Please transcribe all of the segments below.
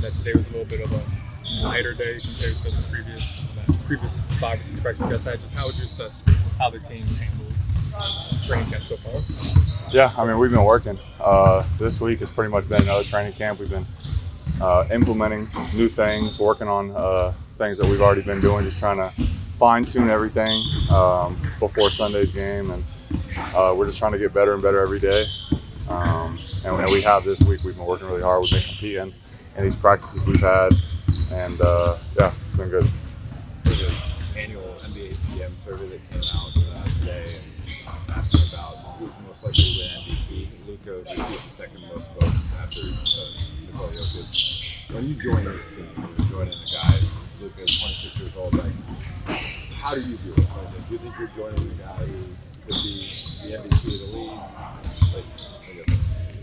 mentioned that today was a little bit of a lighter day compared to the previous 5 or 6 practices you guys had. Just how would you assess how the team's handled training camp so far? Yeah, I mean, we've been working. This week has pretty much been another training camp. We've been implementing new things, working on things that we've already been doing, just trying to fine-tune everything before Sunday's game. And we're just trying to get better and better every day. And we have this week. We've been working really hard. We've been competing in these practices we've had. And, yeah, it's been good. There's an annual NBA PM survey that came out today and asking about who's most likely to win MVP. Luka received the second most votes after Nikola Jokic. When you join this team, you're joining a guy, Luka is 26 years old, like, how do you view it? Like, do you think you're joining a guy who could be the MVP of the league? Like, I guess,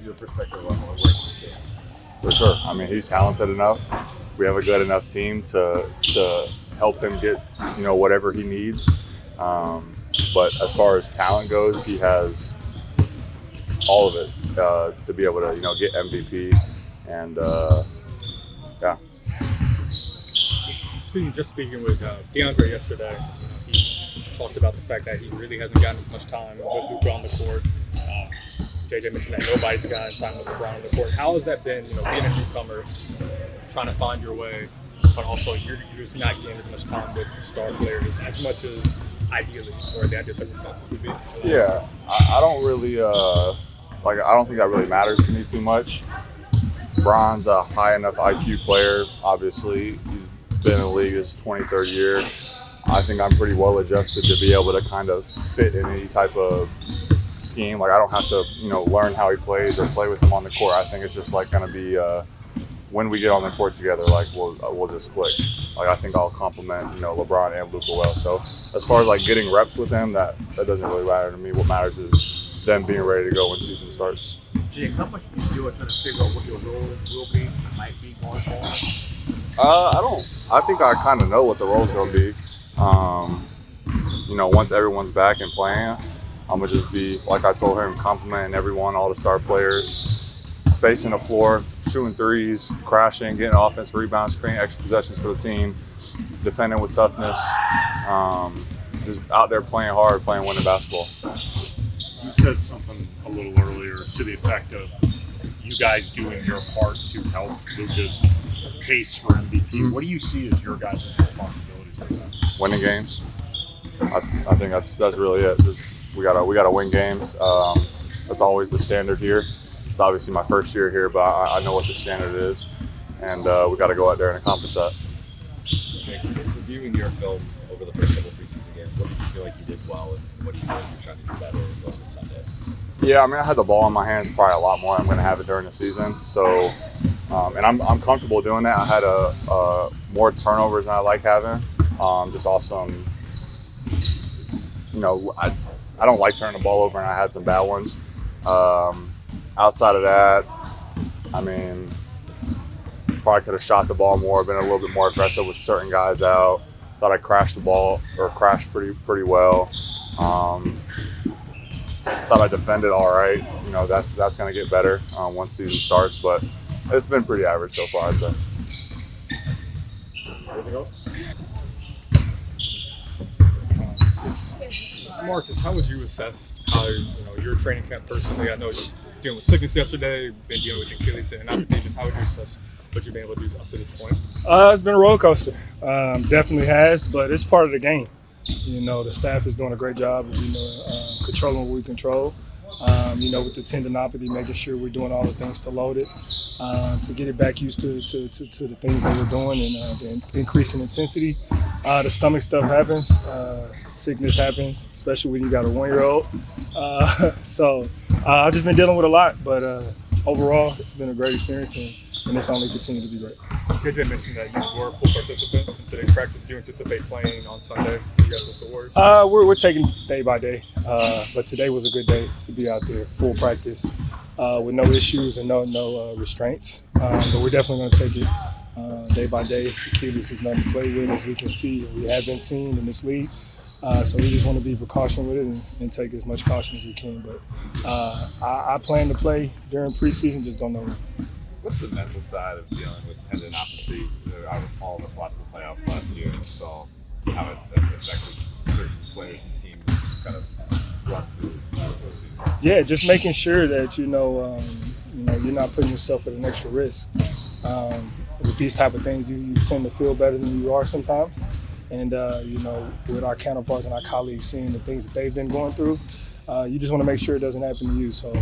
your perspective on where he stands. For sure. I mean, he's talented enough. We have a good enough team to help him get, whatever he needs. But as far as talent goes, he has all of it to be able to, get MVP. And yeah. Speaking with DeAndre yesterday, he talked about the fact that he really hasn't gotten as much time with Luka on the court. JJ mentioned that nobody's gotten time with LeBron on the court. How has that been, being a newcomer, trying to find your way, but also you're just not getting as much time with star players as much as ideally or the ideal circumstances would be? Yeah, I don't really, I don't think that really matters to me too much. Bron's a high enough IQ player, obviously. He's been in the league his 23rd year. I think I'm pretty well adjusted to be able to kind of fit in any type of scheme. Like, I don't have to, learn how he plays or play with him on the court. I think it's just like going to be when we get on the court together, like we'll just click. Like, I think I'll complement, LeBron and Luka well. So as far as like getting reps with him, that doesn't really matter to me. What matters is them being ready to go when season starts. Jake, how much are you doing trying to figure out what your role will be, might be going forward? I think I kind of know what the role's going to be. Once everyone's back and playing, I'm going to just be, like I told him, complimenting everyone, all the star players, spacing the floor, shooting threes, crashing, getting offensive rebounds, creating extra possessions for the team, defending with toughness, just out there playing hard, playing winning basketball. You said something a little earlier to the effect of you guys doing your part to help Luka's case for MVP. Mm-hmm. What do you see as your guys' responsibilities for that? Winning games. I think that's really it. Just we gotta win games. That's always the standard here. It's obviously my first year here, but I know what the standard is, and we got to go out there and accomplish that. Reviewing your film over the first couple of preseason games, what did you feel like you did well, and what do you feel like you're trying to do better going into Sunday? Yeah, I mean, I had the ball in my hands probably a lot more than I'm going to have it during the season. So, and I'm comfortable doing that. I had more turnovers than I like having. Just awesome. I don't like turning the ball over, and I had some bad ones. Outside of that, I mean, probably could have shot the ball more, been a little bit more aggressive with certain guys out. Thought I crashed the ball, or crashed pretty well. Thought I defended all right. That's going to get better once season starts, but it's been pretty average so far, I'd say. Anything else? Marcus, how would you assess how your training camp personally? I know you're dealing with sickness yesterday, been dealing with Achilles and opportunities. How would you assess what you've been able to do up to this point? It's been a roller coaster. Definitely has, but it's part of the game. The staff is doing a great job of controlling what we control. With the tendinopathy, making sure we're doing all the things to load it, to get it back used to the things that we're doing, and the increasing intensity. The stomach stuff happens, sickness happens, especially when you got a 1-year-old. So I've just been dealing with a lot, but overall, it's been a great experience, and it's only continued to be great. JJ mentioned that you were a full participant in today's practice. Do you anticipate playing on Sunday against the Warriors? We're taking day by day, but today was a good day to be out there, full practice, with no issues and no restraints. But we're definitely going to take it day by day. Achilles is nothing to play with, as we can see. We have been seen in this league. So we just want to be precautionate with it and take as much caution as we can. But I plan to play during preseason, just don't know when. What's the mental side of dealing with tendinopathy? All of us watched the playoffs last year and saw how it affected certain players and teams kind of run through the postseason. Yeah, just making sure that you're not putting yourself at an extra risk. With these type of things, you tend to feel better than you are sometimes. And with our counterparts and our colleagues seeing the things that they've been going through, you just want to make sure it doesn't happen to you. So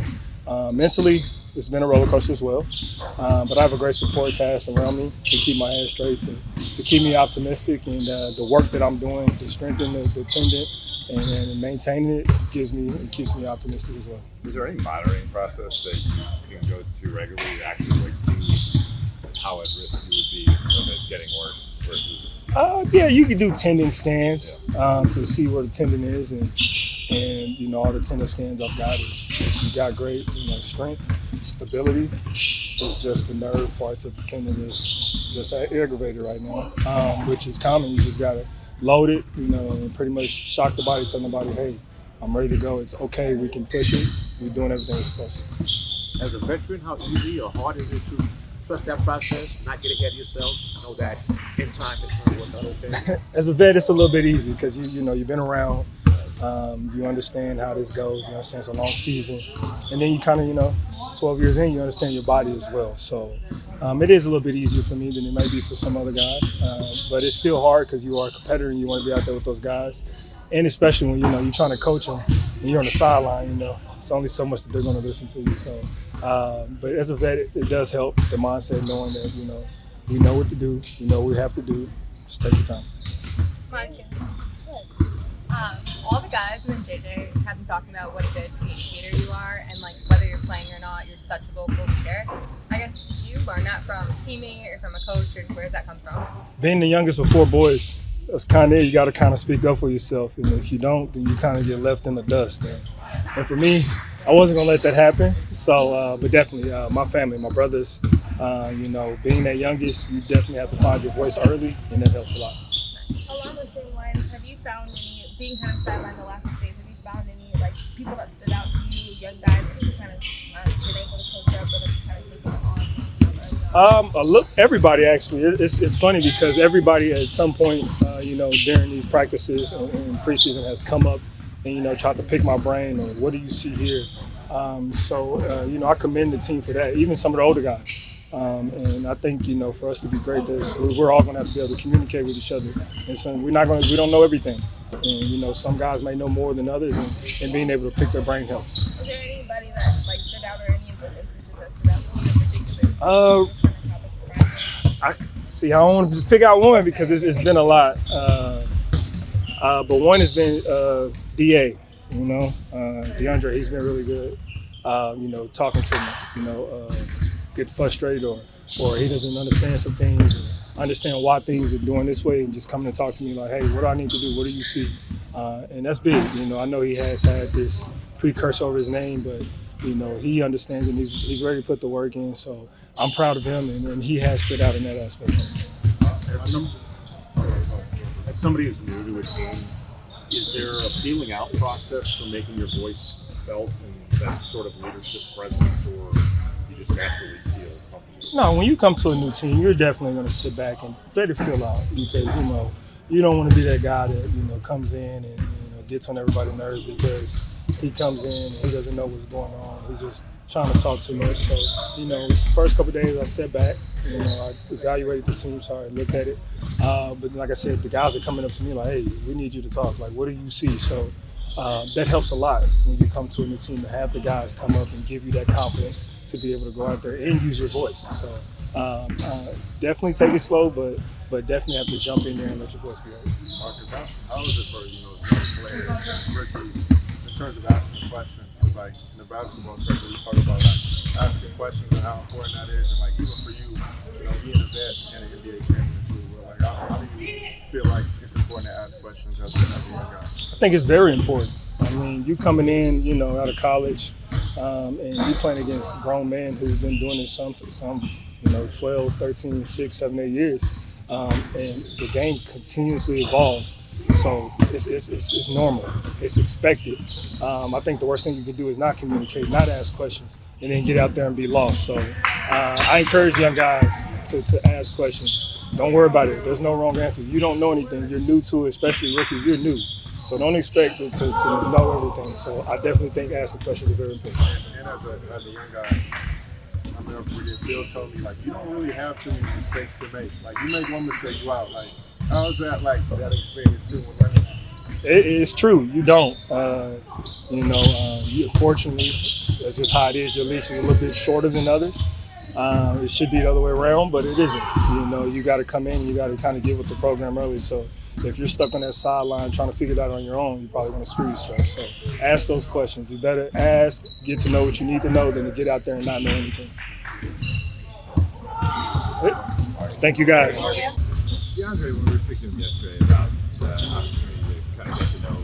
mentally, it's been a roller coaster as well. But I have a great support cast around me to keep my head straight, to keep me optimistic, and the work that I'm doing to strengthen the tendon and maintaining it keeps me optimistic as well. Is there any monitoring process that you can go through regularly to actually see how at risk you would be of it getting worse versus? Yeah, you can do tendon scans to see where the tendon is, and all the tendon scans I've got is you got great strength, stability. It's just the nerve parts of the tendon is just aggravated right now, which is common. You just gotta load it, and pretty much shock the body, tell the body, hey, I'm ready to go. It's okay. We can push it. We're doing everything we're supposed to. As a veteran, how easy or hard is it to trust that process, not get ahead of yourself, know that in time it's going to work out okay? As a vet, it's a little bit easier because you've been around, you understand how this goes. You understand it's a long season, and then you kind of 12 years in, you understand your body as well. So it is a little bit easier for me than it may be for some other guys, but it's still hard because you are a competitor and you want to be out there with those guys, and especially when you're trying to coach them and you're on the sideline. It's only so much that they're going to listen to you. So, but as a vet, it does help the mindset knowing that we know what to do, we know what we have to do. Just take your time. Mike, all the guys and then JJ have been talking about what a good communicator you are, and whether you're playing or not, you're just such a vocal leader. I guess, did you learn that from a teammate or from a coach, or just where does that come from? Being the youngest of 4 boys, that's kind of it. You got to kind of speak up for yourself, and if you don't, then you kind of get left in the dust. And for me, I wasn't gonna let that happen. So, but definitely, my family, my brothers, being that youngest, you definitely have to find your voice early, and that helps a lot. Along those same lines, have you found any, being kind of sidelined the last few days, have you found any people that stood out to you, young guys that you kind of been able to coach up, or that you kind of taken on? Look, everybody actually. It's funny because everybody at some point, during these practices and preseason has come up and tried to pick my brain or what do you see here. I commend the team for that. Even some of the older guys. And I think for us to be great, we're all going to have to be able to communicate with each other. And so we don't know everything. And some guys may know more than others, and being able to pick their brain helps. Was there anybody that stood out, or any of those instances that stood out to you in particular? I don't want to just pick out one because it's been a lot. But one has been DA. DeAndre, he's been really good. Talking to me. Get frustrated or he doesn't understand some things or understand why things are doing this way, and just coming to talk to me like, hey, what do I need to do? What do you see? And that's big. I know he has had this precursor over his name, but he understands and he's ready to put the work in. So I'm proud of him, and he has stood out in that aspect. As somebody who's new to a team, is there a feeling out process for making your voice felt and that sort of leadership presence, or you just naturally feel comfortable? No, when you come to a new team, you're definitely going to sit back and let it feel out because, you don't want to be that guy that, comes in and, gets on everybody's nerves because he comes in and he doesn't know what's going on. He's just trying to talk too much. So, first couple of days I sat back, I evaluated the team, I looked at it. But like I said, the guys are coming up to me like, hey, we need you to talk. Like, what do you see? So that helps a lot when you come to a new team to have the guys come up and give you that confidence to be able to go out there and use your voice. So definitely take it slow, but definitely have to jump in there and let your voice be heard. Marcus, how is it for young players, rookies, in terms of asking questions? Because in the basketball circle, we talk about asking questions and how important that is, and even for you, being a vet and an NBA champion too. How do you feel like it's important to ask questions as a young guy? I think it's very important. I mean, you coming in, out of college, and you playing against grown men who've been doing this some 12, 13, 6, 7, 8 years, and the game continuously evolves. So it's normal. It's expected. I think the worst thing you can do is not communicate, not ask questions. and then get out there and be lost. So I encourage young guys to ask questions. Don't worry about it. There's no wrong answers. You don't know anything. You're new to it, especially rookies. You're new. So don't expect to know everything. So I definitely think asking questions is very important. And as a young guy, I remember when Phil told me, like, you don't really have too many mistakes to make. Like, you make one mistake, you out. Like, how's that, like, that experience too when learning? It's true. You don't. Fortunately, that's just how it is. Your leash is a little bit shorter than others. It should be the other way around, but it isn't. You got to come in and you got to kind of get with the program early. So if you're stuck on that sideline trying to figure it out on your own, you're probably going to screw yourself. So ask those questions. You better ask, get to know what you need to know than to get out there and not know anything. Thank you, guys. DeAndre, when we were speaking yesterday about the opportunity to kind of get to know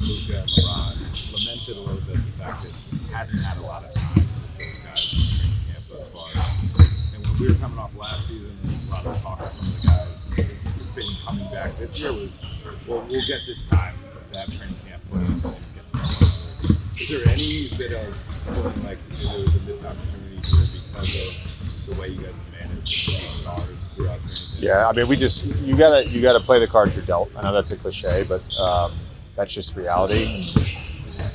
Luka and LeBron, lamented a little bit the fact that he hasn't had a lot of time with those guys in training camp thus far. And when we were coming off last season, a lot of talk with some of the guys anticipating coming back this year was, well, we'll get this time to have training camp play and get started. Is there any bit of feeling like there was a missed opportunity here because of the way you guys have managed these stars throughout training camp? Yeah, I mean, you gotta play the cards you're dealt. I know that's a cliche, but that's just reality.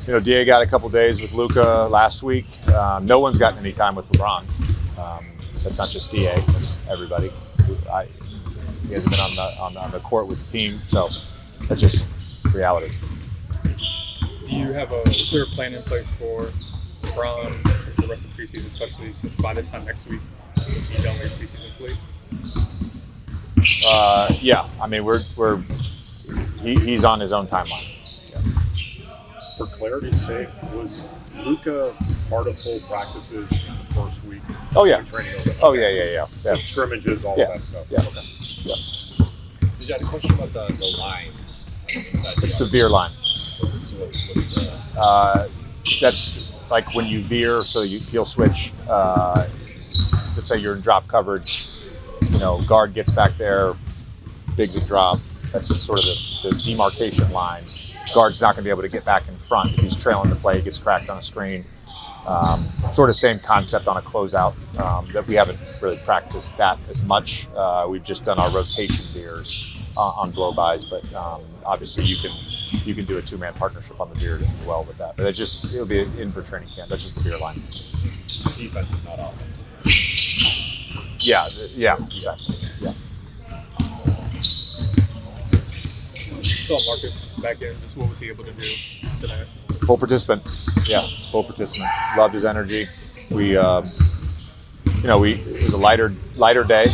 And, Da got a couple days with Luka last week. No one's gotten any time with LeBron. That's not just Da; that's everybody. He hasn't been on the court with the team, so that's just reality. Do you have a clear plan in place for LeBron since the rest of preseason, especially since by this time next week he'll be done with preseason slate? Yeah, I mean he's on his own timeline. For clarity's sake, was Luka part of full practices in the first week? Oh yeah. Training Oh yeah. Some scrimmages, all of that stuff. Yeah. Okay. Did you have a question about the lines inside It's the veer line. What's the That's like when you veer, so you'll switch. Let's say you're in drop coverage. Guard gets back there, bigs a drop. That's sort of the demarcation line. Guard's not going to be able to get back in front if he's trailing the play, gets cracked on a screen. Sort of same concept on a closeout. That we haven't really practiced that as much. We've just done our rotation veers on blow-bys, but obviously you can do a two-man partnership on the veer as well with that. But it'll be in for training camp. That's just the veer line. defensive, not offensive? Yeah, exactly. Yeah. Saw Marcus back in. Just what was he able to do tonight? Full participant. Yeah, full participant. Loved his energy. We, it was a lighter day,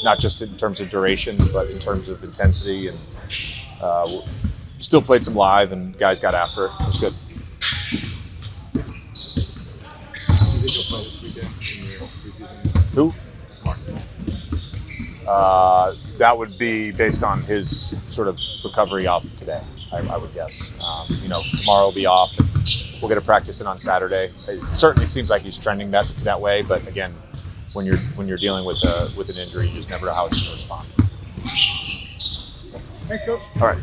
not just in terms of duration, but in terms of intensity, and still played some live, and guys got after it. It was good. Do you think you'll play this weekend in your preseason? Who? Marcus. That would be based on his sort of recovery off today, I would guess. Tomorrow will be off. We'll get a practice in on Saturday. It certainly seems like he's trending that way, but again, when you're dealing with an injury, you just never know how it's going to respond. Thanks, Coach. All right.